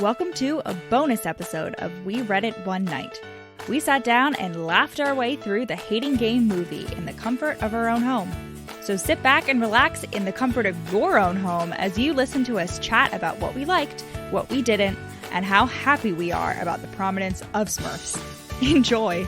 Welcome to a bonus episode of We Read It One Night. We sat down and laughed our way through the Hating Game movie in the comfort of our own home. So sit back and relax in the comfort of your own home as you listen to us chat about what we liked, what we didn't, and how happy we are about the prominence of Smurfs. Enjoy!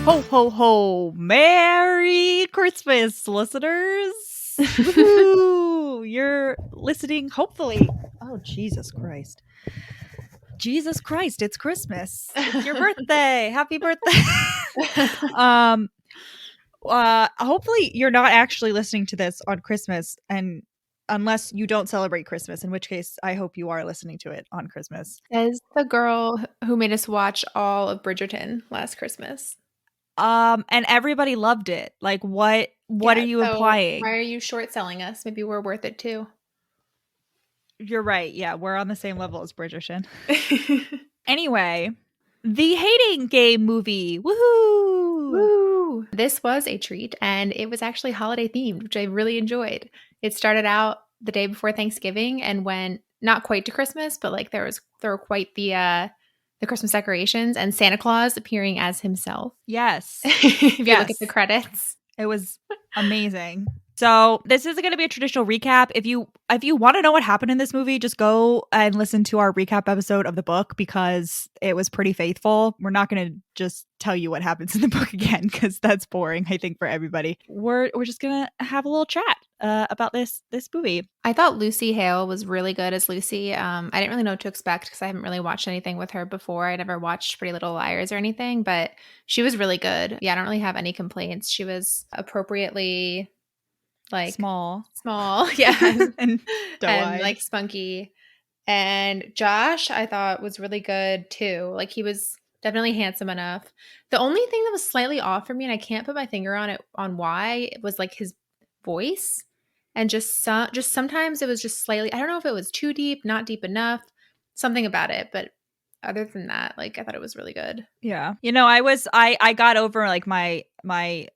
Ho, ho, ho! Merry Christmas, listeners! Woo-hoo! You're listening, hopefully. Oh, Jesus Christ. Jesus Christ, it's Christmas. It's your birthday. Happy birthday. Hopefully you're not actually listening to this on Christmas, and unless you don't celebrate Christmas, in which case I hope you are listening to it on Christmas. As the girl who made us watch all of Bridgerton last Christmas. And everybody loved it. Like, what are you implying? Why are you short selling us? Maybe we're worth it too. You're right. Yeah, we're on the same level as Bridgerton. Anyway, the Hating Game movie. Woohoo! Woo! This was a treat, and it was actually holiday themed, which I really enjoyed. It started out the day before Thanksgiving and went not quite to Christmas, but like there were quite the Christmas decorations and Santa Claus appearing as himself. Yes. If you look at the credits. It was amazing. So this isn't going to be a traditional recap. If you want to know what happened in this movie, just go and listen to our recap episode of the book because it was pretty faithful. We're not going to just tell you what happens in the book again because that's boring, I think, for everybody. We're just going to have a little chat about this movie. I thought Lucy Hale was really good as Lucy. I didn't really know what to expect because I haven't really watched anything with her before. I never watched Pretty Little Liars or anything, but she was really good. Yeah, I don't really have any complaints. She was appropriately like small, yeah, and like spunky. And Josh, I thought was really good too. Like he was definitely handsome enough. The only thing that was slightly off for me, and I can't put my finger on it on why, it was like his voice, and just sometimes it was just slightly. I don't know if it was too deep, not deep enough, something about it, but. Other than that, like I thought it was really good. Yeah, I got over like my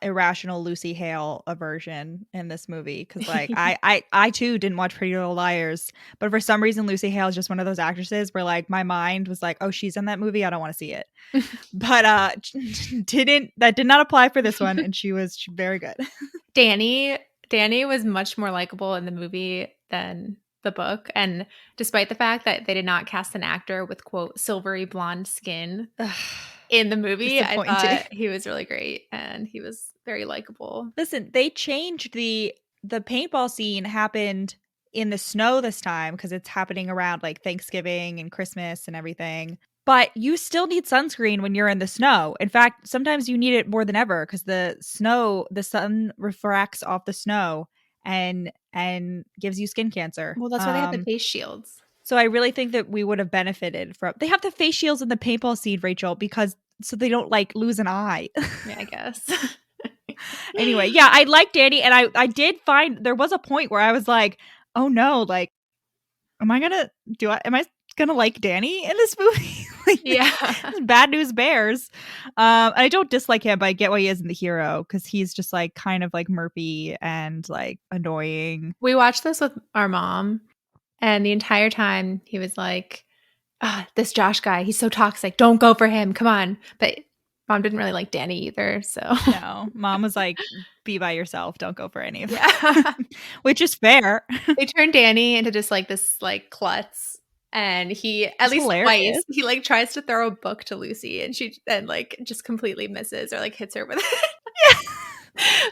irrational Lucy Hale aversion in this movie because like I too didn't watch Pretty Little Liars, but for some reason Lucy Hale is just one of those actresses where like my mind was like, oh, she's in that movie, I don't want to see it. But that did not apply for this one, and she was very good. Danny was much more likable in the movie than the book, and despite the fact that they did not cast an actor with quote silvery blonde skin in the movie, I thought he was really great and he was very likable. Listen, they changed the paintball scene happened in the snow this time because it's happening around like Thanksgiving and Christmas and everything. But you still need sunscreen when you're in the snow. In fact, sometimes you need it more than ever because the sun refracts off the snow and gives you skin cancer. Well, that's why they have the face shields. So I really think that we would have benefited from. They have the face shields in the paintball scene, Rachel, because so they don't like lose an eye. Yeah, I guess. Anyway, yeah, I like Danny, and I did find there was a point where I was like, oh no, like, am I gonna like Danny in this movie? Like, yeah, bad news bears. I don't dislike him, but I get why he isn't the hero because he's just like kind of like murphy and like annoying. We watched this with our mom, and the entire time he was like, this Josh guy, he's so toxic, don't go for him, come on. But mom didn't really like Danny either, so no, mom was like, be by yourself, don't go for any of it. Which is fair. They turned Danny into just like this like klutz. And he, at least twice, he like tries to throw a book to Lucy, and she like just completely misses or like hits her with it. Yeah.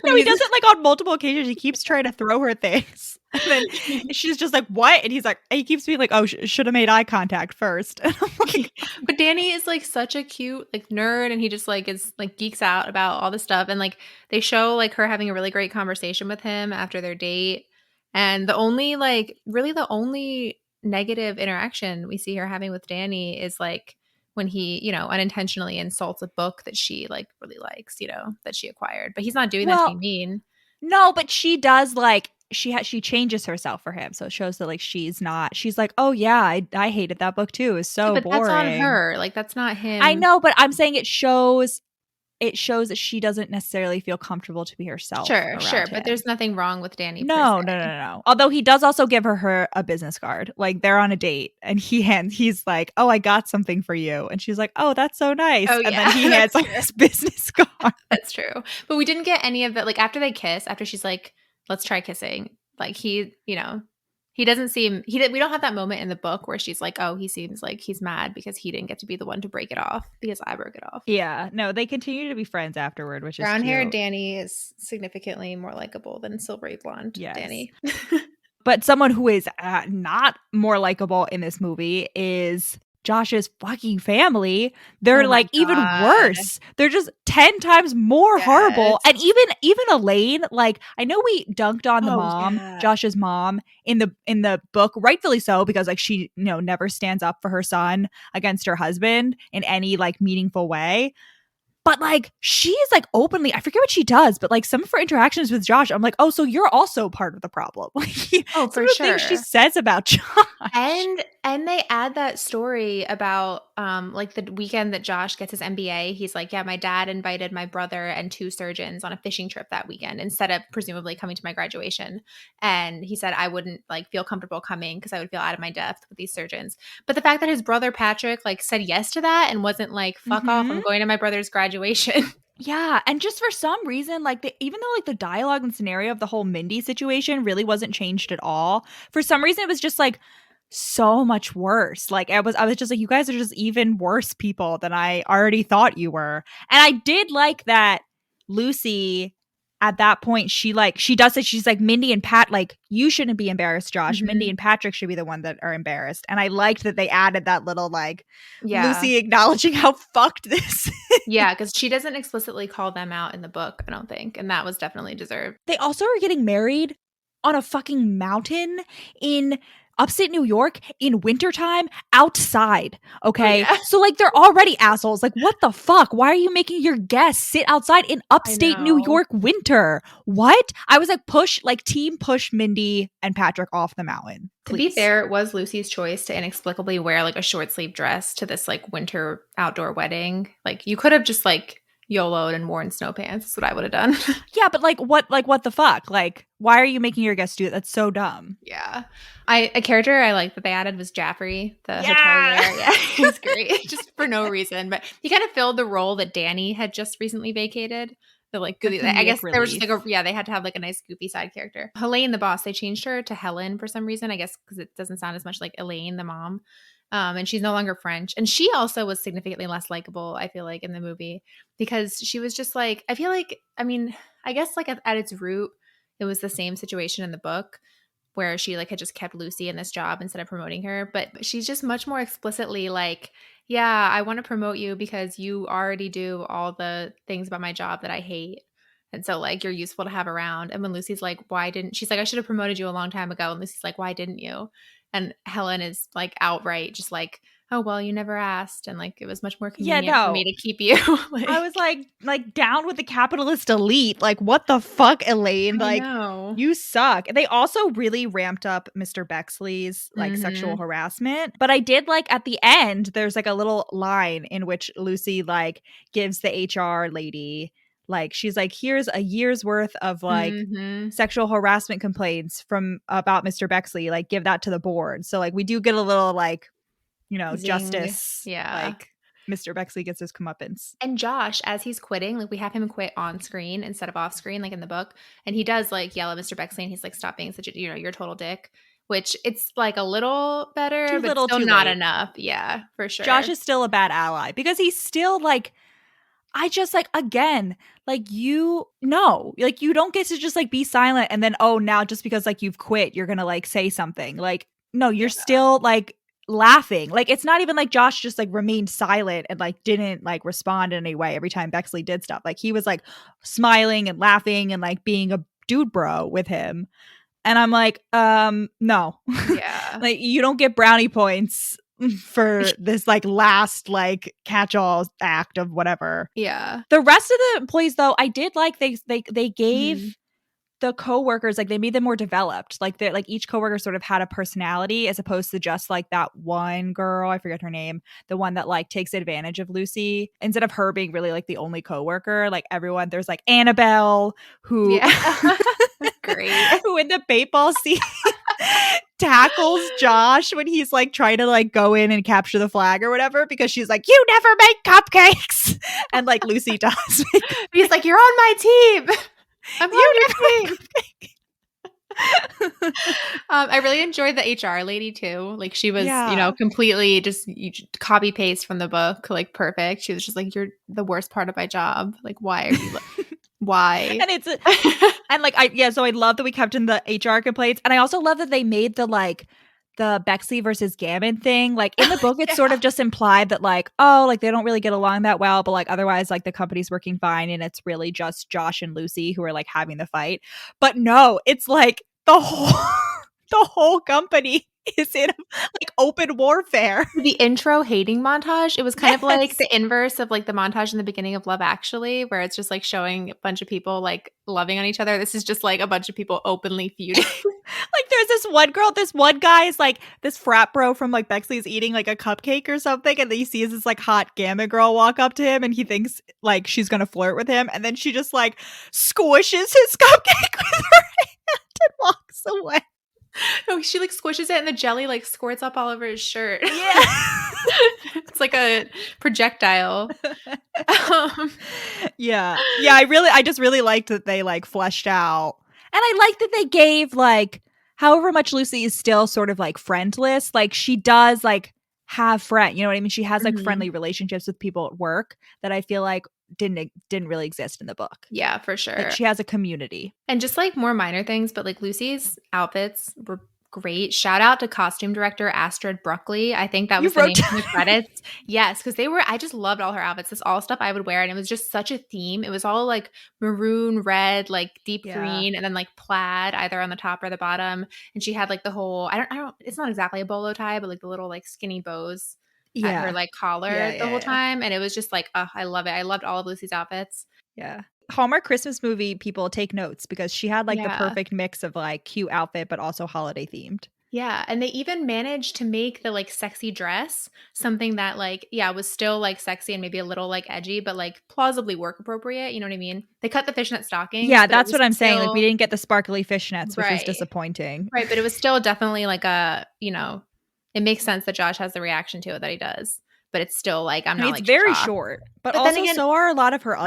No, he does it like on multiple occasions. He keeps trying to throw her things, and then she's just like, "What?" And he's like, he keeps being like, "Oh, should have made eye contact first." And I'm like, but Danny is like such a cute like nerd, and he just like is like geeks out about all this stuff, and like they show like her having a really great conversation with him after their date, and the only negative interaction we see her having with Danny is like when he, unintentionally insults a book that she like really likes, that she acquired. But he's not doing that to be mean. No, but she does like she changes herself for him. So it shows that like she's like, oh yeah, I hated that book too. It's so boring. That's on her. Like that's not him. I know, but I'm saying it shows it shows that she doesn't necessarily feel comfortable to be herself Sure, around but him. there's nothing wrong with Danny per No, se. no, no, no, no. Although he does also give her a business card. Like they're on a date and he's like, "Oh, I got something for you." And she's like, "Oh, that's so nice." Oh, And then yeah, he hands like his business card. that's true. But we didn't get any of it. Like after they kiss, after she's like, "Let's try kissing." Like he doesn't seem we don't have that moment in the book where she's like, "Oh, he seems like he's mad because he didn't get to be the one to break it off because I broke it off." Yeah, no, they continue to be friends afterward, which is Brown hair cute. Danny is significantly more likable than silvery blonde Yes. Danny. But someone who is not more likable in this movie is Josh's fucking family. They're Oh my like even God. worse. They're just 10 times more horrible. Yes. And even Elaine, like I know we dunked on the Oh, mom, yeah. Josh's mom in the book, rightfully so, because like she, never stands up for her son against her husband in any like meaningful way. But like she is like openly, I forget what she does, but like some of her interactions with Josh, I'm like, oh, so you're also part of the problem. Like Oh, some for of the things she sure. says about Josh. And they add that story about like the weekend that Josh gets his MBA. He's like, yeah, my dad invited my brother and 2 surgeons on a fishing trip that weekend instead of presumably coming to my graduation. And he said I wouldn't like feel comfortable coming because I would feel out of my depth with these surgeons. But the fact that his brother Patrick like said yes to that and wasn't like, fuck off, I'm going to my brother's graduation. Yeah, and just for some reason, like even though like the dialogue and scenario of the whole Mindy situation really wasn't changed at all, for some reason it was just like so much worse. Like I was just like, you guys are just even worse people than I already thought you were. And I did like that Lucy at that point, she does it. She's like, Mindy and Pat, like, you shouldn't be embarrassed, Josh. Mindy and Patrick should be the one that are embarrassed. And I liked that they added that little like Lucy acknowledging how fucked this is. Yeah, because she doesn't explicitly call them out in the book, I don't think. And that was definitely deserved. They also are getting married on a fucking mountain in upstate New York in wintertime outside. Okay. Oh, yeah. So like they're already assholes. Like, what the fuck? Why are you making your guests sit outside in upstate New York winter? What? I was like, team push Mindy and Patrick off the mountain. Please. To be fair, it was Lucy's choice to inexplicably wear like a short sleeve dress to this like winter outdoor wedding. Like you could have just like YOLO'd and worn snow pants. That's what I would have done. Yeah, but like what the fuck? Like, why are you making your guests do it? That's so dumb. Yeah. A character I like that they added was Jaffrey, the hotelier. Yeah, he's great. Just for no reason. But he kind of filled the role that Danny had just recently vacated. The like goofy, I guess there was just like they had to have like a nice goofy side character. Helene, the boss, they changed her to Helen for some reason, I guess because it doesn't sound as much like Elaine, the mom. And she's no longer French. And she also was significantly less likable, I feel like, in the movie because she was just like, I feel like, I mean, I guess like at its root, it was the same situation in the book where she like had just kept Lucy in this job instead of promoting her. But she's just much more explicitly like, yeah, I want to promote you because you already do all the things about my job that I hate. And so like you're useful to have around. And when Lucy's like, she's like, I should have promoted you a long time ago. And Lucy's like, why didn't you? And Helen is like outright just like, oh, well, you never asked. And like, it was much more convenient for me to keep you. Like, I was like down with the capitalist elite. Like, what the fuck, Elaine? Like, you suck. They also really ramped up Mr. Bexley's like sexual harassment. But I did like at the end, there's like a little line in which Lucy like gives the HR lady, like, she's like, here's a year's worth of like sexual harassment complaints about Mr. Bexley. Like, give that to the board. So like we do get a little like, Zing. Justice. Yeah. Like Mr. Bexley gets his comeuppance. And Josh, as he's quitting, like we have him quit on screen instead of off screen, like in the book. And he does like yell at Mr. Bexley and he's like, stop being such a, you're a total dick. Which it's like a little better, but still not enough. Yeah, for sure. Josh is still a bad ally because he's still like, I just like, again, like you don't get to just like be silent and then, oh, now just because like you've quit, you're going to like say something. Like, no, you're still like laughing. Like, it's not even like Josh just like remained silent and like didn't like respond in any way every time Bexley did stuff. Like he was like smiling and laughing and like being a dude bro with him. And I'm like, no. Yeah. Like you don't get brownie points for this like last like catch-all act of whatever. Yeah. The rest of the employees though, I did like they gave the coworkers, like they made them more developed. Like they like each coworker sort of had a personality as opposed to just like that one girl, I forget her name, the one that like takes advantage of Lucy. Instead of her being really like the only coworker, like everyone, there's like Annabelle who Yeah. Great. who in the paintball scene tackles Josh when he's like trying to like go in and capture the flag or whatever because she's like, you never make cupcakes. And like Lucy does. He's like, you're on my team. I'm on your team. I really enjoyed the HR lady too. Like she was, completely just copy paste from the book, like perfect. She was just like, "You're the worst part of my job. Like, why are you? Why?" And it's and like so I love that we kept in the HR complaints, and I also love that they made the Bexley versus Gammon thing. Like in the book, it's sort of just implied that like, oh, like they don't really get along that well, but like otherwise, like the company's working fine, and it's really just Josh and Lucy who are like having the fight. But no, it's like the whole company is in like open warfare. The intro hating montage, it was kind of like the inverse of like the montage in the beginning of Love Actually, where it's just like showing a bunch of people like loving on each other. This is just like a bunch of people openly feuding. Like there's this one guy is like this frat bro from like Bexley's eating like a cupcake or something, and then he sees this like hot Gamma girl walk up to him and he thinks like she's gonna flirt with him, and then she just like squishes his cupcake with her hand and walks away. No, she like squishes it and the jelly like squirts up all over his shirt. Yeah. It's like a projectile. Yeah. I just really liked that they like fleshed out. And I like that they gave like however much Lucy is still sort of like friendless, like she does like have friends, you know what I mean? She has like friendly relationships with people at work that I feel like didn't really exist in the book. Yeah, for sure. Like she has a community. And just like more minor things, but like Lucy's outfits were great. Shout out to costume director Astrid Brucker. I think that was the name in the credits. Yes, because I just loved all her outfits. This all stuff I would wear, and it was just such a theme. It was all like maroon, red, like deep green, and then like plaid either on the top or the bottom. And she had like the whole I don't it's not exactly a bolo tie, but like the little like skinny bows at her like collar the whole time. And it was just like, oh, I love it. I loved all of Lucy's outfits. Yeah. Hallmark Christmas movie people take notes because she had like the perfect mix of like cute outfit but also holiday themed. Yeah, and they even managed to make the like sexy dress something that like was still like sexy and maybe a little like edgy but like plausibly work appropriate, you know what I mean? They cut the fishnet stockings. Yeah, that's what I'm saying. Like we didn't get the sparkly fishnets, which was disappointing. Right, but it was still definitely like it makes sense that Josh has the reaction to it that he does. But it's still like I'm not like it's very short, but also then again, so are a lot of her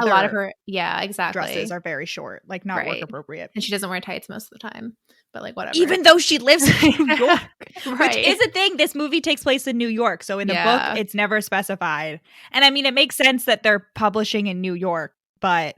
exactly dresses are very short, like not work appropriate, and she doesn't wear tights most of the time. But like whatever, even though she lives in New York, which is a thing. This movie takes place in New York, so in the book it's never specified. And I mean, it makes sense that they're publishing in New York, but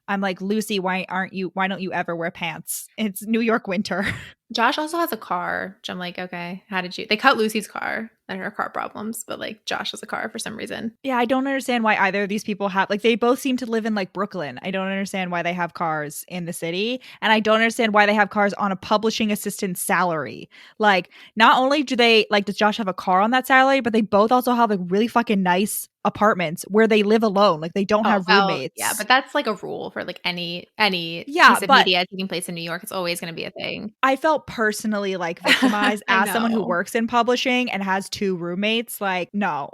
I'm like, Lucy, why don't you ever wear pants? It's New York winter. Josh also has a car, which I'm like, okay, how did you? They cut Lucy's car and her car problems, but like Josh has a car for some reason. Yeah, I don't understand why either of these people have, like, they both seem to live in like Brooklyn. I don't understand why they have cars in the city, and I don't understand why they have cars on a publishing assistant salary. Like, not only does Josh have a car on that salary, but they both also have like really fucking nice apartments where they live alone. Like they don't have roommates. Yeah, but that's like a rule for like any piece of media taking place in New York. It's always going to be a thing. I felt personally like victimized as someone who works in publishing and has 2 roommates. Like, no.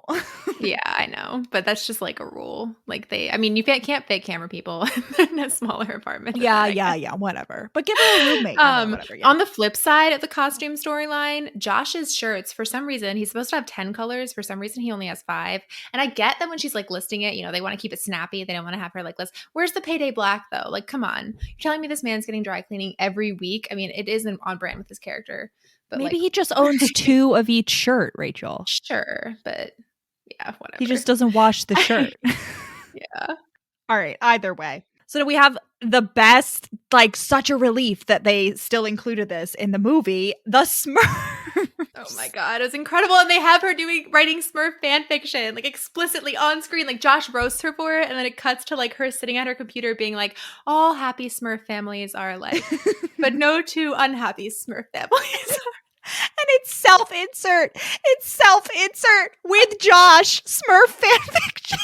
Yeah, I know, but that's just like a rule. Like you can't fit camera people in a smaller apartment. Yeah, whatever. But give her a roommate. Whatever, On the flip side of the costume storyline, Josh's shirts, for some reason, he's supposed to have 10 colors. For some reason, he only has 5. And I get that when she's like listing it, they want to keep it snappy. They don't want to have her like list. Where's the payday black though? Like, come on. You're telling me this man's getting dry cleaning every week? I mean, it isn't on brand with his character. But maybe he just owns 2 of each shirt, Rachel. Sure, but yeah, whatever. He just doesn't wash the shirt. Yeah. All right, either way. So we have the best, like such a relief that they still included this in the movie, the Smurfs. Oh my god, it was incredible. And they have her writing Smurf fan fiction, like explicitly on screen. Like Josh roasts her for it, and then it cuts to like her sitting at her computer being like, all happy Smurf families are alike, but no 2 unhappy Smurf families. And it's self-insert. It's self-insert with Josh, Smurf fanfiction.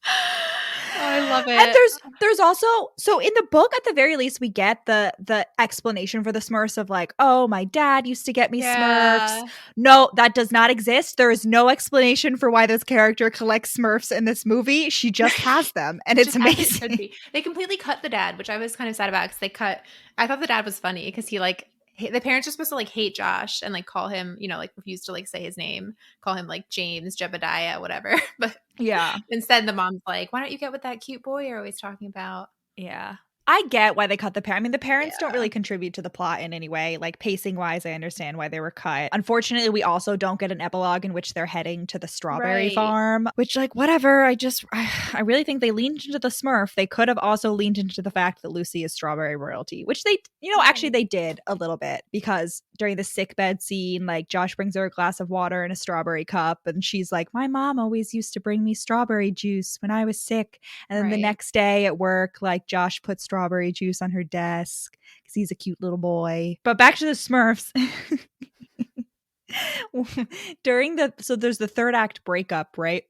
Oh, I love And it. there's also, so in the book at the very least we get the explanation for the Smurfs of like, oh, my dad used to get me Smurfs. Yeah. No, that does not exist. There is no explanation for why this character collects Smurfs in this movie. She just has them, and it's Just as it should amazing. be. They completely cut the dad, which I was kind of sad about because I thought the dad was funny because he like the parents are supposed to like hate Josh and like call him, like refuse to like say his name, call him like James, Jebediah, whatever. But Yeah. instead the mom's like, why don't you get with that cute boy you're always talking about? Yeah. I get why they cut the parent. I mean, the parents don't Yeah. really contribute to the plot in any way. Like pacing wise, I understand why they were cut. Unfortunately, we also don't get an epilogue in which they're heading to the strawberry Right. farm, which like whatever. I really think they leaned into the Smurf. They could have also leaned into the fact that Lucy is strawberry royalty, which they, actually they did a little bit because during the sickbed scene, like Josh brings her a glass of water and a strawberry cup, and she's like, "My mom always used to bring me strawberry juice when I was sick." And then the Right. next day at work, like Josh put strawberry juice on her desk because he's a cute little boy. But back to the Smurfs. So there's the third act breakup, right?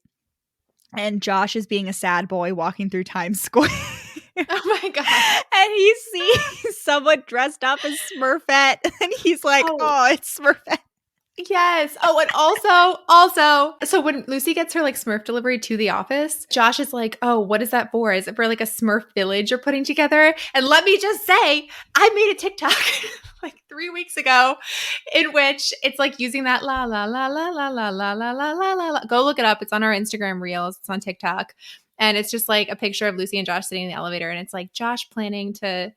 And Josh is being a sad boy walking through Times Square. Oh my God. And he sees someone dressed up as Smurfette. And he's like, oh it's Smurfette. Yes. Oh, and also, so when Lucy gets her like Smurf delivery to the office, Josh is like, "Oh, what is that for? Is it for like a Smurf village you're putting together?" And let me just say, I made a TikTok like 3 weeks ago in which it's like using that la la la la la la la la la la la. Go look it up. It's on our Instagram Reels. It's on TikTok. And it's just like a picture of Lucy and Josh sitting in the elevator, and it's like Josh planning to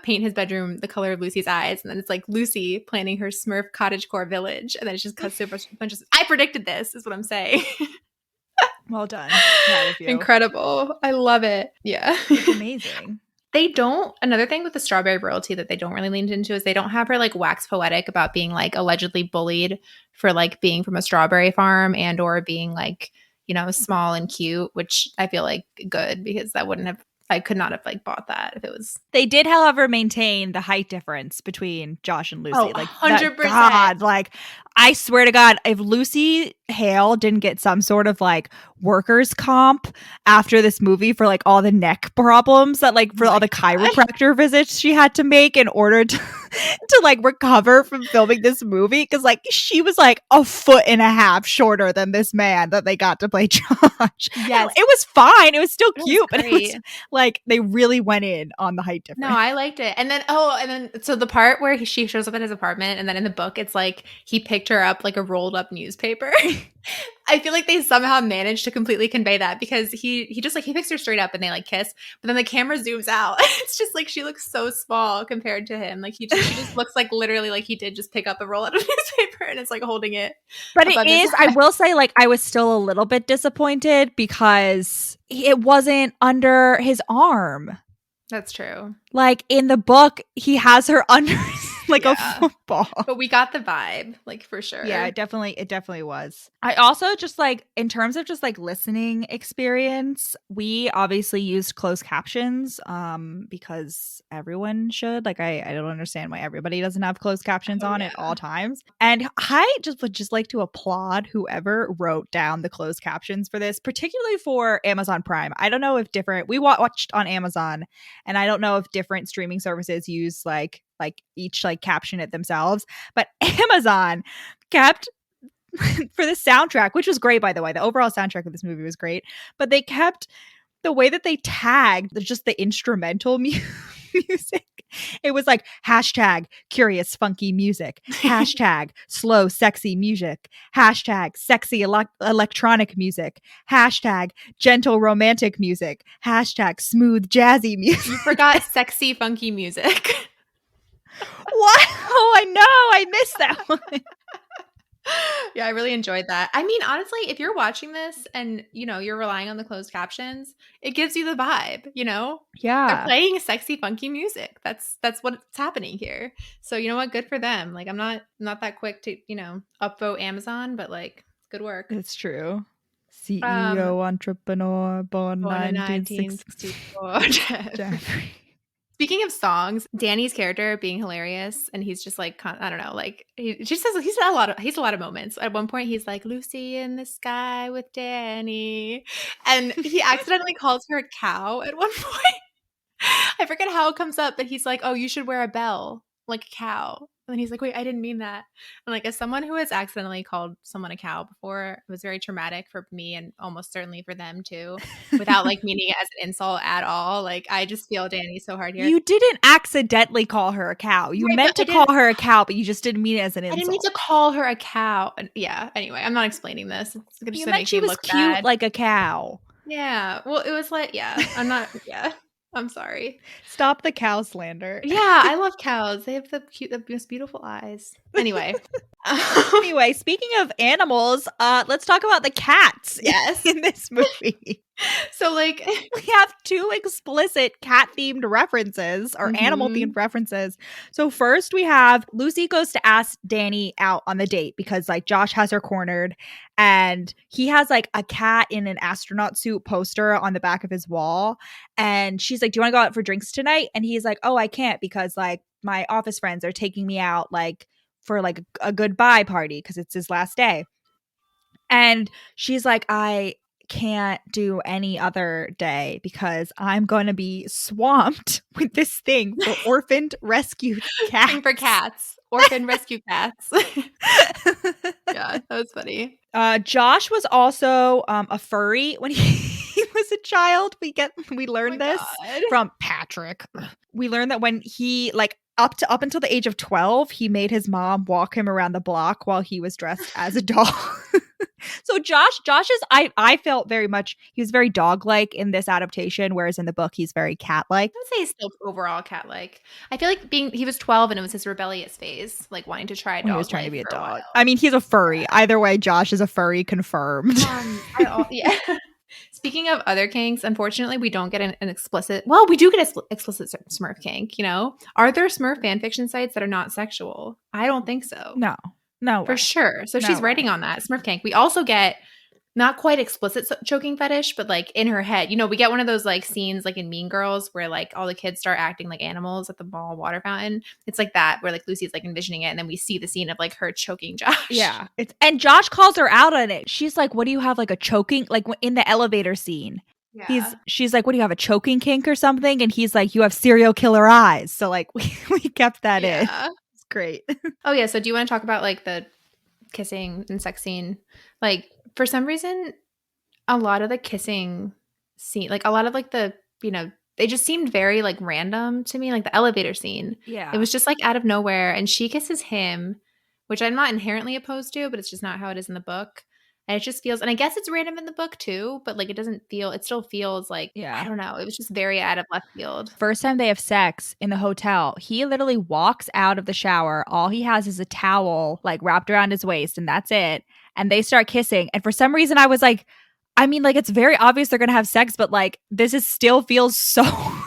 paint his bedroom the color of Lucy's eyes, and then it's like Lucy planning her Smurf cottagecore village, and then it just cuts to a bunch of. I predicted this, is what I'm saying. Well done. Proud of you. Incredible. I love it. Yeah, it's amazing. They don't. Another thing with the strawberry royalty that they don't really lean into is they don't have her like wax poetic about being like allegedly bullied for like being from a strawberry farm and or being like small and cute, which I feel like good because I could not have like bought that if it was. They did, however, maintain the height difference between Josh and Lucy. Oh, like 100%. God, like I swear to God, if Lucy Hale didn't get some sort of like workers' comp after this movie for like all the neck problems that like for all the chiropractor visits she had to make in order to to like recover from filming this movie, because like she was like a foot and a half shorter than this man that they got to play Josh. Yes, it was fine. It was still cute, but it was like they really went in on the height difference. No, I liked it. And then so the part where she shows up at his apartment, and then in the book it's like he picked her up like a rolled up newspaper. I feel like they somehow managed to completely convey that because he just like he picks her straight up and they like kiss, but then the camera zooms out. It's just like she looks so small compared to him. Like she just looks like literally like he did just pick up a roll out of newspaper and it's like holding it. But it is, I will say, like I was still a little bit disappointed because it wasn't under his arm. That's true. Like in the book, he has her under like a football. But we got the vibe, like for sure. Yeah, it definitely was. I also just like, in terms of just like listening experience, we obviously used closed captions because everyone should. Like I don't understand why everybody doesn't have closed captions on at all times. And I would just like to applaud whoever wrote down the closed captions for this, particularly for Amazon Prime. I don't know if we watched on Amazon, and I don't know if different streaming services use like each like caption it themselves, but Amazon kept for the soundtrack, which was great, by the way. The overall soundtrack of this movie was great, but they kept the way that they tagged just the instrumental music. It was like hashtag curious funky music, hashtag slow sexy music, hashtag sexy electronic music, hashtag gentle romantic music, hashtag smooth jazzy music. You forgot sexy funky music. What? Oh, I know. I missed that one. Yeah, I really enjoyed that. I mean, honestly, if you're watching this and, you're relying on the closed captions, it gives you the vibe, Yeah. They're playing sexy, funky music. That's what's happening here. So, you know what? Good for them. Like, I'm not that quick to, upvote Amazon, but like, good work. It's true. CEO entrepreneur born 1964. Speaking of songs, Danny's character being hilarious, and he's just like, I don't know, like he just says he's a lot of moments. At one point, he's like, "Lucy in the sky with Danny," and he accidentally calls her a cow at one point. I forget how it comes up, but he's like, "Oh, you should wear a bell like a cow." And then he's like, "Wait, I didn't mean that." And like, as someone who has accidentally called someone a cow before, it was very traumatic for me and almost certainly for them too, without like meaning it as an insult at all. Like, I just feel Danny so hard here. You didn't accidentally call her a cow. You Right, meant but to call her a cow, but you just didn't mean it as an I didn't mean insult. to call her a cow. Yeah. Anyway, I'm not explaining this. It's just You gonna meant make she me was look cute bad. like a cow. Yeah. Well, it was like, yeah. I'm not. Yeah. I'm sorry. Stop the cow slander. Yeah, I love cows. They have the most beautiful eyes. Anyway. Anyway, speaking of animals, let's talk about the cats Yes. in this movie. So like We have two explicit cat-themed references or animal-themed references. So first we have Lucy goes to ask Danny out on the date because like Josh has her cornered and he has like a cat in an astronaut suit poster on the back of his wall. And she's like, "Do you want to go out for drinks tonight?" And he's like, "Oh, I can't because like my office friends are taking me out like for like a goodbye party because it's his last day." And she's like, "I can't do any other day because I'm going to be swamped with this thing for orphaned rescued cats." thing for cats. Orphan rescue cats. Yeah, that was funny. Josh was also a furry when he was a child. We learned this God. from Patrick. We learned that when he like up until the age of 12, he made his mom walk him around the block while he was dressed as a dog. So Josh is I felt very much he was very dog-like in this adaptation, whereas in the book he's very cat-like. I would say he's still overall cat-like. I feel like he was 12 and it was his rebellious phase, like wanting to try a dog. He was trying to be a for dog. while. I mean, he's a furry. Either way, Josh is a furry confirmed. Yeah. Speaking of other kinks, unfortunately, we don't get an explicit. Well, we do get an explicit Smurf kink. You know, are there Smurf fan fiction sites that are not sexual? I don't think so. No, For sure. So No she's way. writing on that Smurf kink. We also get not quite explicit choking fetish, but like in her head, you know, we get one of those like scenes like in Mean Girls where like all the kids start acting like animals at the ball water fountain. It's like that where like Lucy's like envisioning it, and then we see the scene of like her choking Josh. Yeah, and Josh calls her out on it. She's like, "What do you have like a choking like in the elevator scene?" Yeah. She's like, "What do you have a choking kink or something?" And he's like, "You have serial killer eyes." So like we kept that in. It's great. Oh yeah. So do you want to talk about like the kissing and sex scene? Like for some reason, a lot of the kissing scene, like a lot of like the, you know, they just seemed very like random to me. Like the elevator scene. Yeah. It was just like out of nowhere. And she kisses him, which I'm not inherently opposed to, but it's just not how it is in the book. And it just feels, and I guess it's random in the book too, but like it still feels like, I don't know. It was just very out of left field. First time they have sex in the hotel, he literally walks out of the shower. All he has is a towel like wrapped around his waist and that's it. And they start kissing. And for some reason I was like, I mean, like it's very obvious they're going to have sex, but like this still feels so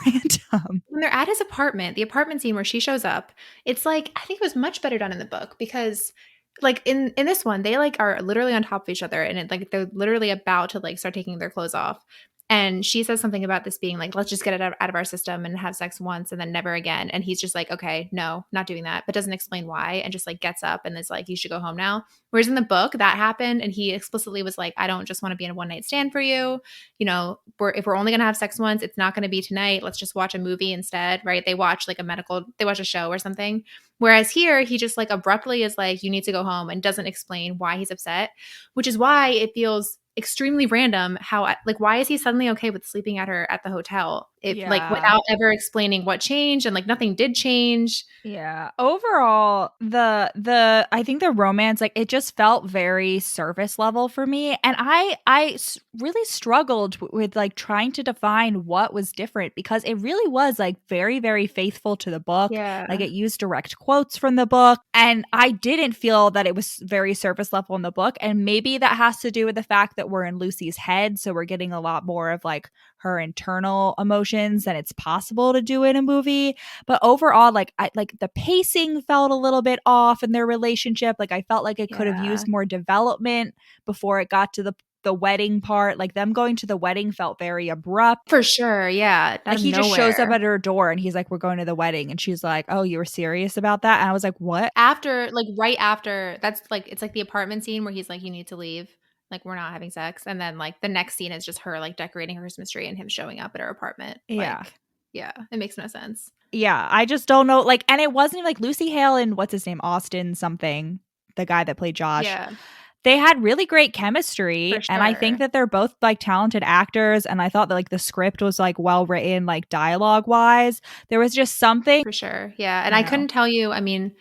random. When they're at his apartment, the apartment scene where she shows up, it's like, I think it was much better done in the book because like in this one, they like are literally on top of each other and like they're literally about to like start taking their clothes off. And she says something about this being like, let's just get it out of our system and have sex once and then never again. And he's just like, okay, no, not doing that, but doesn't explain why and just like gets up and is like, you should go home now. Whereas in the book, that happened and he explicitly was like, I don't just want to be in a one night stand for you. You know, if we're only going to have sex once, it's not going to be tonight. Let's just watch a movie instead, right? They watch a show or something. Whereas here, he just like abruptly is like, you need to go home and doesn't explain why he's upset, which is why it feels extremely random why is he suddenly okay with sleeping at the hotel like without ever explaining what changed and like nothing did change. Yeah. Overall, the I think the romance, like it just felt very surface level for me. And I really struggled with like trying to define what was different because it really was like very, very faithful to the book. Yeah. Like it used direct quotes from the book. And I didn't feel that it was very surface level in the book. And maybe that has to do with the fact that we're in Lucy's head. So we're getting a lot more of like her internal emotions than it's possible to do in a movie. But overall, like the pacing felt a little bit off in their relationship. Like I felt like it could have used more development before it got to the the wedding part, like them going to the wedding felt very abrupt. For sure, yeah. Out Like of he just shows up nowhere. at her door and he's like, "We're going to the wedding," and she's like, "Oh, you were serious about that?" And I was like, "What?" After, like, right after, that's, like, it's, like, the apartment scene where he's like, "You need to leave. Like, we're not having sex." And then, like, the next scene is just her, like, decorating her Christmas tree and him showing up at her apartment. Yeah. Like, yeah, it makes no sense. Yeah, I just don't know, like, and it wasn't like Lucy Hale and what's his name, Austin something, the guy that played Josh. Yeah, They had really great chemistry, for and I think sure. that they're both like talented actors, and I thought that like the script was like well written, like dialogue wise. There was just something, For sure, yeah, and you I know. couldn't tell you, I mean,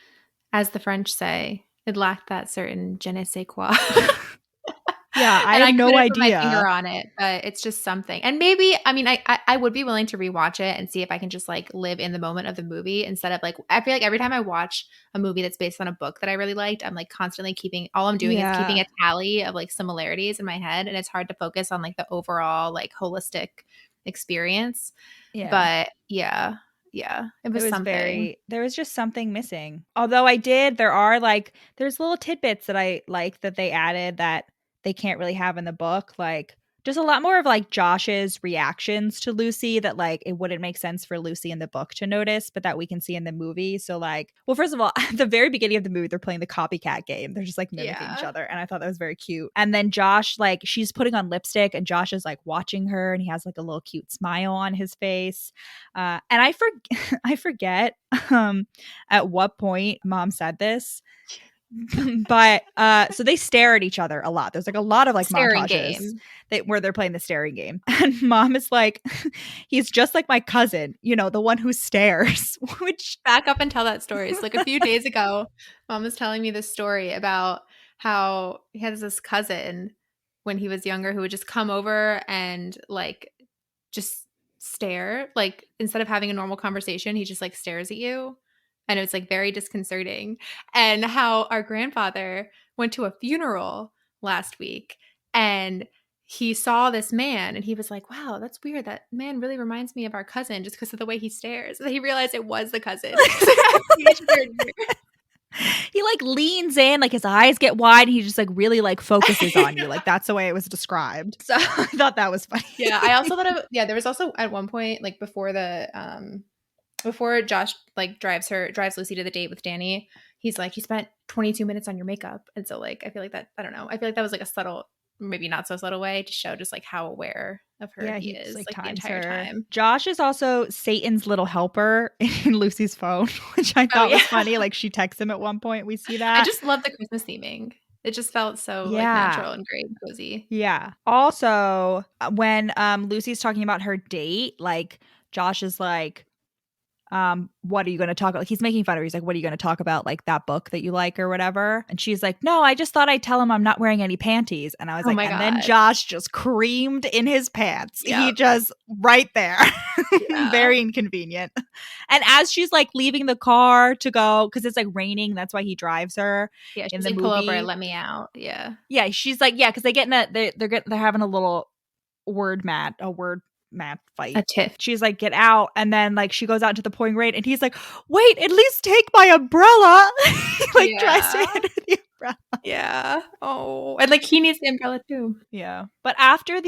as the French say, it lacked that certain je ne sais quoi. Yeah, I And have I no couldn't put my finger idea. on it, but it's just something. And maybe, I mean, I would be willing to rewatch it and see if I can just, like, live in the moment of the movie instead of, like, I feel like every time I watch a movie that's based on a book that I really liked, I'm, like, constantly keeping all I'm doing is keeping Yeah, a tally of, like, similarities in my head, and it's hard to focus on, like, the overall, like, holistic experience. yeah. But yeah, it It was was something. very there was just something missing. Although there's little tidbits that I like that they added that they can't really have in the book, like just a lot more of like Josh's reactions to Lucy that like it wouldn't make sense for Lucy in the book to notice, but that we can see in the movie. So like, well, first of all, at the very beginning of the movie, they're playing the copycat game. They're just like mimicking each Yeah. other. And I thought that was very cute. And then Josh, like, she's putting on lipstick and Josh is like watching her and he has like a little cute smile on his face. And I forget at what point mom said this, but so they stare at each other a lot. There's like a lot of like Staring montages game. where they're playing the staring game, and mom is like, he's just like my cousin, the one who stares, which Back up and tell that story. So, like, a few days ago, mom was telling me this story about how he has this cousin when he was younger who would just come over and, like, just stare. Like, instead of having a normal conversation, he just, like, stares at you. And it's, like, very disconcerting. And how our grandfather went to a funeral last week and he saw this man and he was like, "Wow, that's weird. That man really reminds me of our cousin just because of the way he stares." And then he realized it was the cousin because they haven't seen each other in he like leans in, like his eyes get wide, and he just like really like focuses on you. years. Like that's the way it was described. So I thought that was funny. Yeah, I also thought of, yeah, there was also at one point, like, before Josh, like, drives Lucy to the date with Danny, he's like, "You spent 22 minutes on your makeup." And so, like, I feel like that, I don't know. I feel like that was like a subtle, maybe not so subtle way to show just like how aware of her Yeah, he he just is, like like, the times entire her. time. Josh is also Satan's little helper in Lucy's phone, which I Oh thought yeah. was funny. Like she texts him at one point. We see I that. just love the Christmas theming. It just felt so, like, Yeah. natural and great and cozy. Yeah. Also, when Lucy's talking about her date, like Josh is like, what are you going to talk about? Like, he's making fun of her. He's like, what are you going to talk about? Like that book that you like or whatever. And she's like, no, I just thought I'd tell him I'm not wearing any panties. And I was Oh like, my and then god. Josh just creamed in his pants. He Yep. just right there. Yeah. Very inconvenient. And as she's like leaving the car to go, because it's like raining, that's why he drives her Yeah, in she's the like, "Pull over, movie. let me out." Yeah. Yeah, she's like, yeah, because they get in they're having a little word mat A fight. tiff. She's like, get out. And then like she goes out into the pouring rain and he's like, wait, at least take my umbrella. He like tries to Yeah. hit her the umbrella. Yeah. Oh, and, like, he needs the umbrella too. Yeah. But after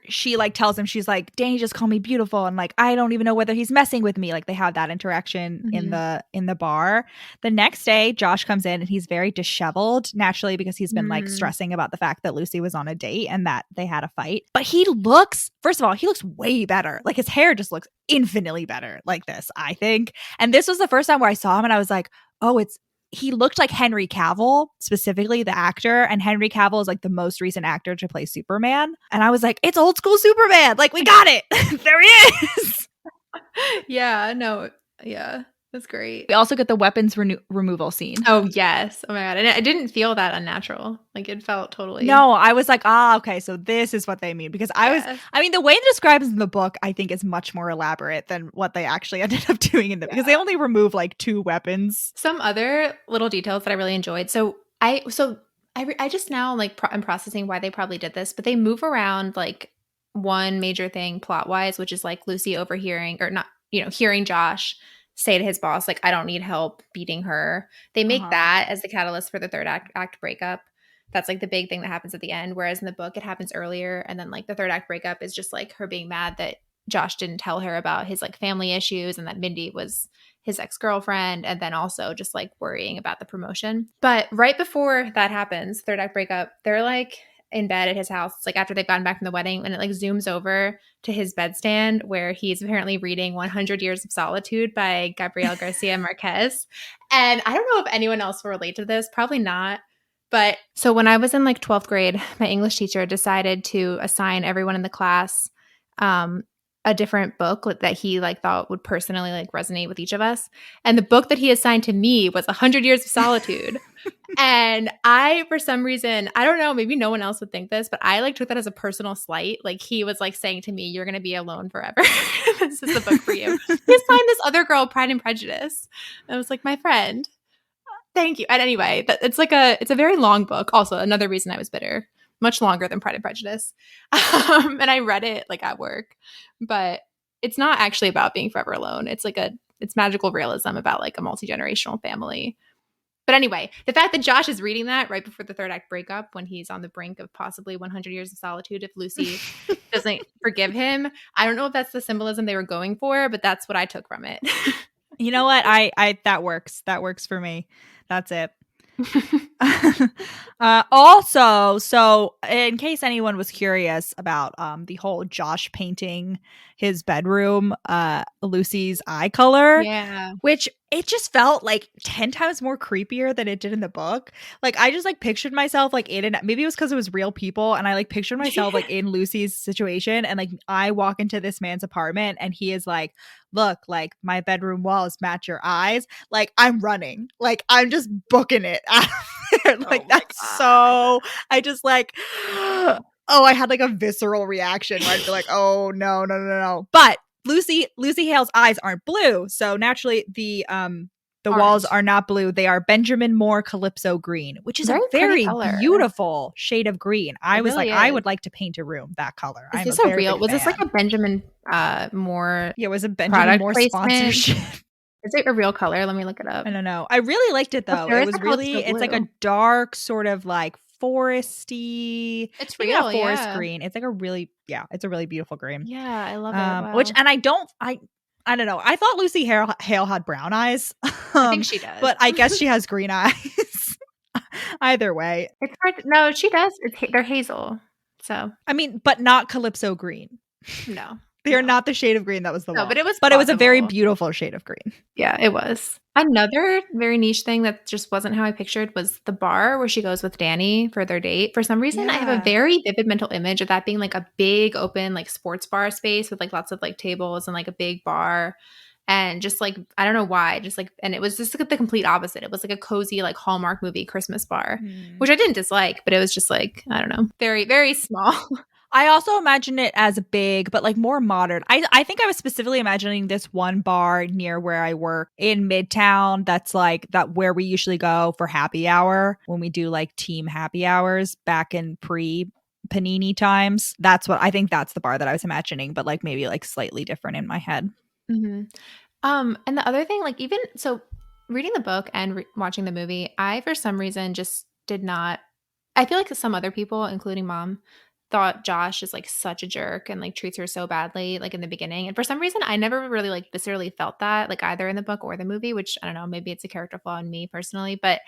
she like tells him, she's like, Danny just called me beautiful, and like I don't even know whether he's messing with me. Like they have that interaction in Mhm. the bar. The next day Josh comes in and he's very disheveled, naturally, because he's been like Mm. stressing about the fact that Lucy was on a date and that they had a fight. But he looks, first of all, he looks way better. Like his hair just looks infinitely better like this, I think. And this was the first time where I saw him and I was like, oh, he looked like Henry Cavill, specifically the actor. And Henry Cavill is like the most recent actor to play Superman. And I was like, it's old school Superman. Like, we got it. There he is. Yeah, no, yeah, that's great. We also get the weapons removal scene. Oh, yes. Oh my god, and it didn't feel that unnatural. Like, it felt totally. No, I was like, okay, so this is what they mean. Because Yes. the way it describes in the book, I think is much more elaborate than what they actually ended up doing because they only remove like 2 weapons. Some other little details that I really enjoyed. I just now, like, I'm processing why they probably did this, but they move around, like, one major thing plot wise, which is like Lucy overhearing, or not, hearing Josh say to his boss, like, "I don't need help beating her." They make Uh-huh. that as the catalyst for the third act breakup. That's like the big thing that happens at the end. Whereas in the book, it happens earlier. And then like the third act breakup is just like her being mad that Josh didn't tell her about his like family issues and that Mindy was his ex-girlfriend, and then also just like worrying about the promotion. But right before that happens, third act breakup, they're like in bed at his house. It's like after they've gotten back from the wedding, and it like zooms over to his bedstand where he's apparently reading 100 Years of Solitude by Gabriel Garcia Marquez. And I don't know if anyone else will relate to this, probably not. But so when I was in like 12th grade, my English teacher decided to assign everyone in the class a different book that he like thought would personally like resonate with each of us. And the book that he assigned to me was 100 Years of Solitude. And I, for some reason, I don't know, maybe no one else would think this, but I like took that as a personal slight. Like he was like saying to me, you're going to be alone forever. This is the book for you. He assigned this other girl Pride and Prejudice. And I was like, my friend, thank you. And anyway, it's a very long book. Also, another reason I was bitter, much longer than Pride and Prejudice. And I read it like at work, but it's not actually about being forever alone. It's like it's magical realism about like a multi-generational family. But anyway, the fact that Josh is reading that right before the third act breakup, when he's on the brink of possibly 100 Years of Solitude if Lucy doesn't forgive him, I don't know if that's the symbolism they were going for, but that's what I took from it. You know what? I that works. That works for me. That's it. Also, so in case anyone was curious about the whole Josh painting his bedroom Lucy's eye color, Yeah. which it just felt like 10 times more creepier than it did in the book. Like I just like pictured myself like in it. Maybe it was because it was real people, and I like pictured myself like in Lucy's situation, and like I walk into this man's apartment and he is like, look, like my bedroom walls match your eyes. Like I'm running, like I'm just booking it out of there. Like that's so, I just like, oh, I had like a visceral reaction where I'd be like, oh no, no, no, no. But Lucy Hale's eyes aren't blue, so naturally the walls are not blue. They are Benjamin Moore Calypso green, which is a very beautiful shade of green. I was like, I would like to paint a room that color. Is this a real? Was this like a Benjamin Moore? Yeah, it was a Benjamin Moore sponsorship. Is it a real color? Let me look it up. I don't know. I really liked it though. It was really, it's like a dark sort of like foresty. It's real, not forest green. It's like a really, it's a really beautiful green. Yeah, I love it. Wow. Which, and I don't know. I thought Lucy Hale had brown eyes. I think she does, but I guess she has green eyes. Either way, it's hard. No, she does. They're hazel. So I mean, but not Calypso green. No. They are not the shade of green that was the wall. But it was a very beautiful shade of green. Yeah, it was. Another very niche thing that just wasn't how I pictured was the bar where she goes with Danny for their date. For some reason, I have a very vivid mental image of that being like a big open like sports bar space with like lots of like tables and like a big bar. And just like, I don't know why, just like, and it was just like the complete opposite. It was like a cozy, like Hallmark movie Christmas bar, which I didn't dislike, but it was just like, I don't know, very, very small. I also imagined it as big, but like more modern. I think I was specifically imagining this one bar near where I work in Midtown. That's like that where we usually go for happy hour when we do like team happy hours back in pre-Panini times. That's what I think. That's the bar that I was imagining, but like maybe like slightly different in my head. Mm-hmm. And the other thing, like even so, reading the book and watching the movie, I for some reason just did not. I feel like some other people, including Mom, thought Josh is like such a jerk and like treats her so badly like in the beginning. And for some reason I never really like viscerally felt that like either in the book or the movie, which I don't know, maybe it's a character flaw in me personally. But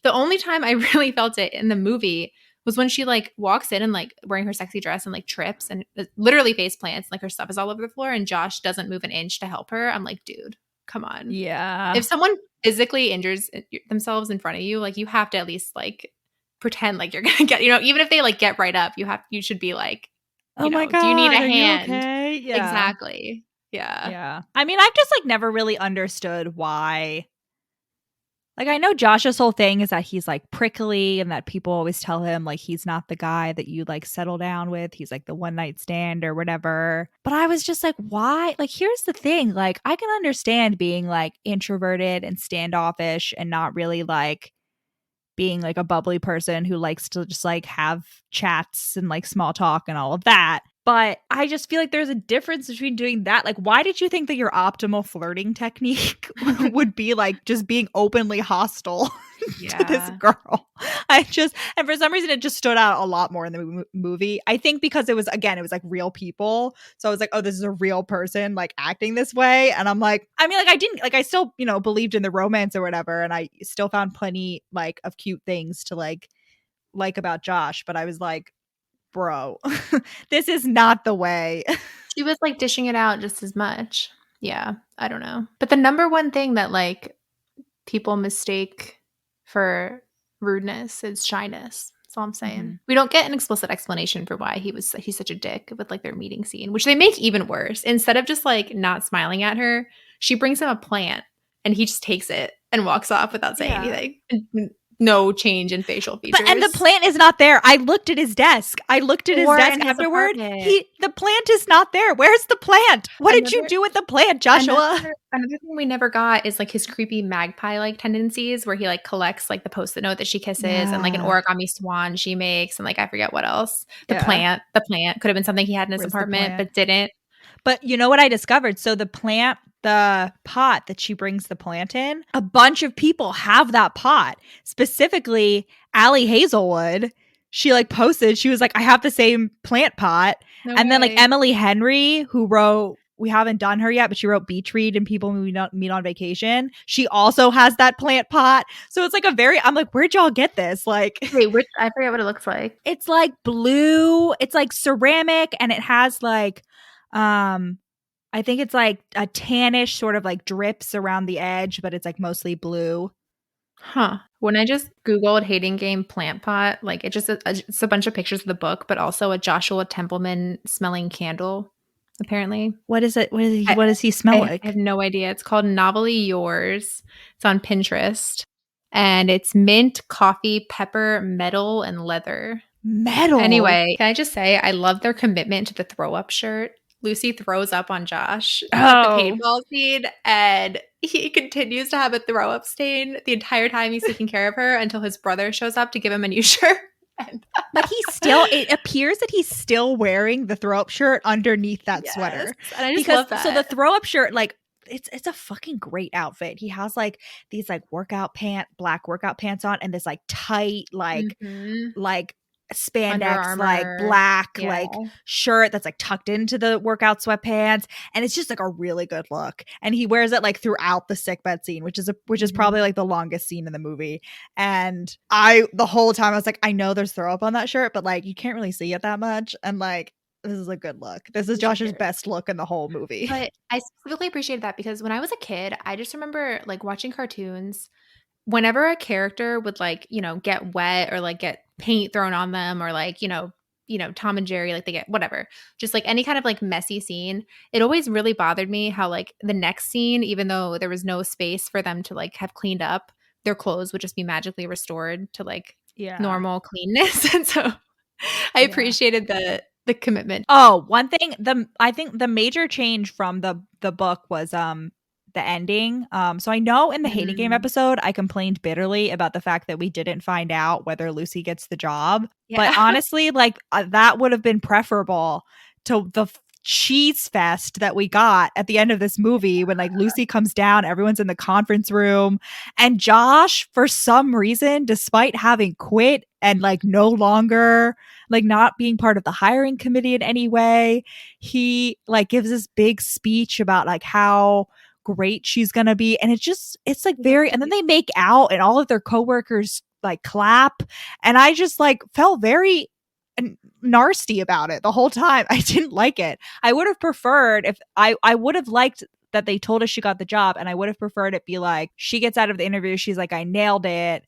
the only time I really felt it in the movie was when she like walks in and like wearing her sexy dress and like trips and literally face plants, like her stuff is all over the floor and Josh doesn't move an inch to help her. I'm like, dude, come on. Yeah. If someone physically injures themselves in front of you, like you have to at least like pretend like you're gonna get, even if they like get right up, you should be like, oh my God, do you need a hand? Okay? Yeah. Exactly. Yeah. Yeah. I mean, I've just like never really understood why. Like, I know Josh's whole thing is that he's like prickly and that people always tell him like he's not the guy that you like settle down with. He's like the one night stand or whatever. But I was just like, why? Like, here's the thing. Like, I can understand being like introverted and standoffish and not really like being like a bubbly person who likes to just like have chats and like small talk and all of that. But I just feel like there's a difference between doing that. Like, why did you think that your optimal flirting technique would be like just being openly hostile to this girl. And for some reason it just stood out a lot more in the movie. I think because it was like real people. So I was like, oh, this is a real person like acting this way. And I'm like, I mean, like I still, believed in the romance or whatever. And I still found plenty like of cute things to like about Josh. But I was like, bro, this is not the way. She was like dishing it out just as much. Yeah, I don't know. But the number one thing that like people mistake for rudeness is shyness. That's all I'm saying. Mm-hmm. We don't get an explicit explanation for why he's such a dick with like their meeting scene, which they make even worse. Instead of just like not smiling at her, she brings him a plant and he just takes it and walks off without saying anything. No change in facial features. And the plant is not there. I looked at his desk. Afterward. The plant is not there. Where's the plant? What did you do with the plant, Joshua? Another thing we never got is like his creepy magpie like tendencies where he like collects like the post-it note that she kisses and like an origami swan she makes and like I forget what else. The plant could have been something he had in his apartment but didn't. But you know what I discovered? So the pot that she brings the plant in, a bunch of people have that pot. Specifically, Allie Hazelwood, she like posted, she was like, I have the same plant pot. Then like Emily Henry, who wrote, we haven't done her yet, but she wrote Beach Read and People We Don't Meet on Vacation. She also has that plant pot. So it's like I'm like, where'd y'all get this? Like, wait, I forget what it looks like. It's like blue. It's like ceramic and it has like, I think it's like a tannish sort of like drips around the edge, but it's like mostly blue. Huh. When I just Googled Hating Game plant pot, like it's a bunch of pictures of the book, but also a Joshua Templeman smelling candle, apparently. What is it? What does he smell like? I have no idea. It's called Novelly Yours. It's on Pinterest. And it's mint, coffee, pepper, metal, and leather. Metal? Anyway, can I just say I love their commitment to the throw-up shirt. Lucy throws up on Josh at the paintball scene, and he continues to have a throw-up stain the entire time he's taking care of her until his brother shows up to give him a new shirt. But it appears that he's still wearing the throw-up shirt underneath that sweater. And I just love that. So the throw-up shirt, like, it's a fucking great outfit. He has like these like black workout pants on, and this like tight like spandex like black like shirt that's like tucked into the workout sweatpants, and it's just like a really good look. And he wears it like throughout the sickbed scene, which is probably like the longest scene in the movie. And the whole time I was like, I know there's throw up on that shirt, but like you can't really see it that much, and like this is a good look. This is Josh's best look in the whole movie. But I specifically appreciated that because when I was a kid, I just remember like watching cartoons. Whenever a character would like, get wet or like get paint thrown on them or like, Tom and Jerry, like they get whatever, just like any kind of like messy scene, it always really bothered me how like the next scene, even though there was no space for them to like have cleaned up, their clothes would just be magically restored to like normal cleanness. And so I appreciated the commitment. Oh, one thing, I think the major change from the book was the ending. So I know in the Hating Game episode, I complained bitterly about the fact that we didn't find out whether Lucy gets the job. Yeah. But honestly, like that would have been preferable to the cheese fest that we got at the end of this movie when like Lucy comes down, everyone's in the conference room, and Josh, for some reason, despite having quit and like no longer like not being part of the hiring committee in any way, he like gives this big speech about like how great she's gonna be, and it's like very, and then they make out and all of their coworkers like clap, and I just like felt very nasty about it the whole time. I didn't like it. I would have preferred if I would have liked that they told us she got the job, and I would have preferred it be like she gets out of the interview, she's like, I nailed it.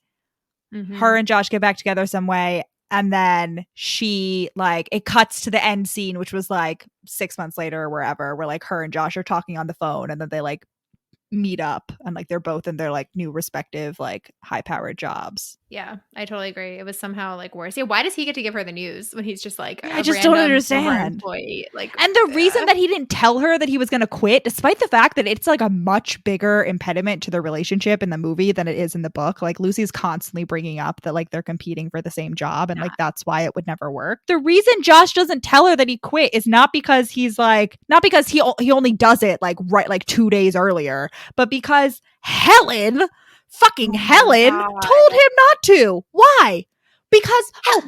Her and Josh get back together some way, and then she like it cuts to the end scene, which was like 6 months later or wherever, where like her and Josh are talking on the phone, and then they like meet up, and like they're both in their like new respective like high powered jobs. Yeah, I totally agree. It was somehow like worse. Yeah, why does he get to give her the news when he's just like I just don't understand. Employee? Like, and the reason that he didn't tell her that he was going to quit, despite the fact that it's like a much bigger impediment to the relationship in the movie than it is in the book. Like Lucy's constantly bringing up that like they're competing for the same job, and like that's why it would never work. The reason Josh doesn't tell her that he quit is not because he only does it like right like 2 days earlier, but because Helen fucking Oh my Helen God. told him not to. Why? Because What?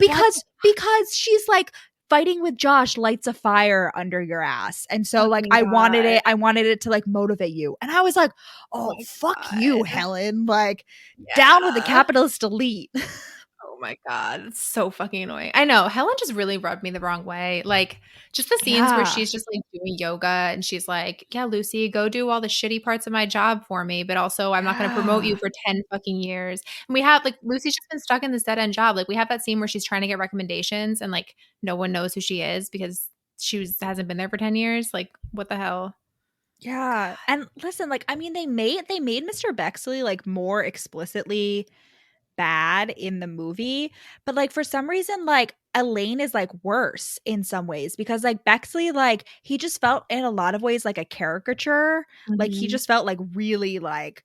because she's like fighting with Josh lights a fire under your ass. And so like Fucking God. I wanted it to like motivate you. And I was like, Oh "Oh, my fuck you, God. Helen." Like down with the Yeah. capitalist elite. Oh my God. It's so fucking annoying. I know. Helen just really rubbed me the wrong way. Like, just the scenes where Yeah. she's just like doing yoga and she's like, yeah, Lucy, go do all the shitty parts of my job for me, but also I'm not going to promote you Yeah. for 10 fucking years. And we have like, Lucy's just been stuck in this dead end job. Like, we have that scene where she's trying to get recommendations and like no one knows who she is because hasn't been there for 10 years. Like, what the hell? Yeah. And listen, like I mean they made Mr. Bexley like more explicitly bad in the movie, but like for some reason like Elaine is like worse in some ways because like Bexley like he just felt in a lot of ways like a caricature. Like he Mhm. just felt like really like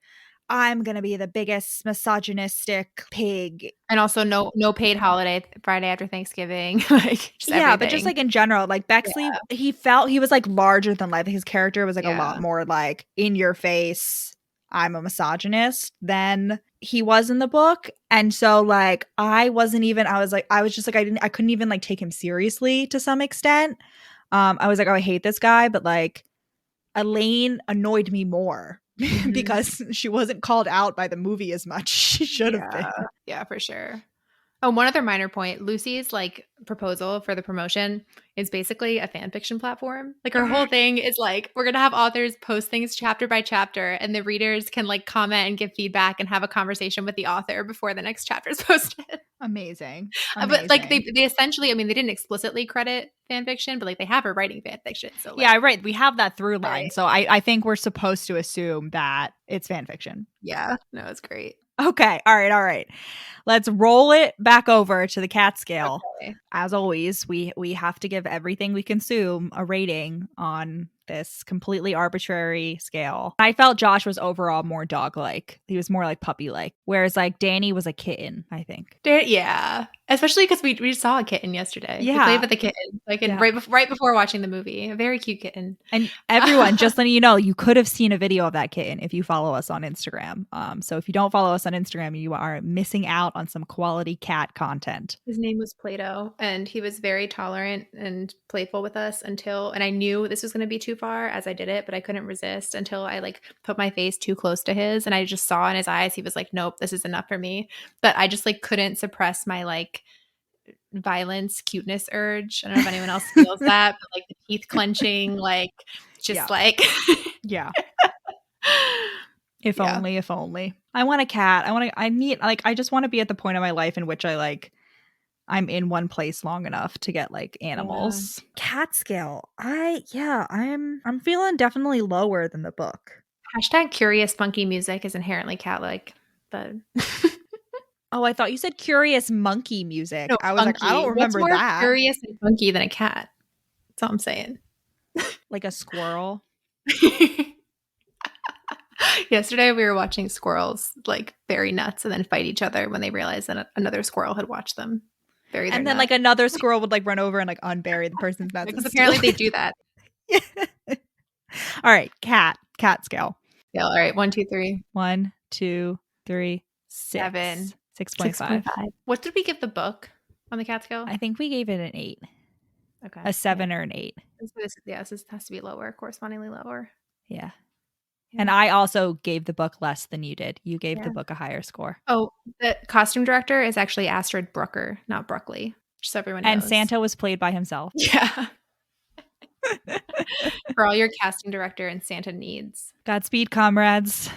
I'm going to be the biggest misogynistic pig. And also no paid holiday Friday after Thanksgiving, like just Yeah, but just everything. like in general, like Yeah. Bexley, he felt he was like larger than life. His character was like a lot Yeah. more like in your face. I'm a misogynist than he was in the book. And so like I wasn't even I was just like I couldn't even like take him seriously to some extent. I was like, oh, I hate this guy, but like Elaine annoyed me more Mhm. because she wasn't called out by the movie as much. She should have Yeah. been. Yeah, for sure. Oh, one other minor point. Lucy's like proposal for the promotion is basically a fan fiction platform. Like her whole thing is like, we're gonna have authors post things chapter by chapter, and the readers can like comment and give feedback and have a conversation with the author before the next chapter is posted. Amazing. But like Amazing. they essentially, I mean, they didn't explicitly credit fan fiction, but like they have her writing fan fiction. So Yeah, like, right. We have that through line. right. So I think we're supposed to assume that it's fan fiction. Yeah. No, it's great. Okay. All right. All right. Let's roll it back over to the cat scale. Okay. As always, we have to give everything we consume a rating on this completely arbitrary scale. I felt Josh was overall more dog-like. He was more like puppy-like, whereas like Danny was a kitten, I think. Yeah, especially because we saw a kitten yesterday. We played Yeah. with a kitten, like in Yeah. right before watching the movie. A very cute kitten. And everyone, just letting you know, you could have seen a video of that kitten if you follow us on Instagram. So if you don't follow us on Instagram, you are missing out on some quality cat content. His name was Plato, and he was very tolerant and playful with us and I knew this was going to be too far as I did it, but I couldn't resist until I like put my face too close to his, and I just saw in his eyes he was like, "Nope, this is enough for me." But I just like couldn't suppress my like violence, cuteness urge. I don't know if anyone else feels that, but like the teeth clenching, like Yeah. just like Yeah. If yeah. only, if only. I want a cat. I need like I just want to be at the point of my life in which I'm in one place long enough to get like Yeah. animals. Cat scale. I'm feeling definitely lower than the book. Hashtag curious funky music is inherently cat-like, but Oh, I thought you said curious monkey music. no, I was like, I funky. don't What's remember more that. curious and funky than a cat? That's all I'm saying. Like a squirrel. Yesterday, we were watching squirrels like bury nuts and then fight each other when they realized that another squirrel had watched them bury their And then nut. like another squirrel would like run over and like unbury the person's nuts Because and steal apparently they it. do that. All right, cat scale. Yeah, all right, 1, 2, 3, 1, 2, 3, 7, 6. 6.5. 6.5. What did we give the book on the cat scale? I think we gave it an 8. Okay. A 7 or an 8. This has to be lower, correspondingly lower. Yeah. Yeah. And I also gave the book less than you did. You gave the Yeah. book a higher score. Oh, the costume director is actually Astrid Brucker, not Bruckley, just so everyone knows. And Santa was played by himself. Yeah. For all your casting director and Santa needs. Godspeed, comrades.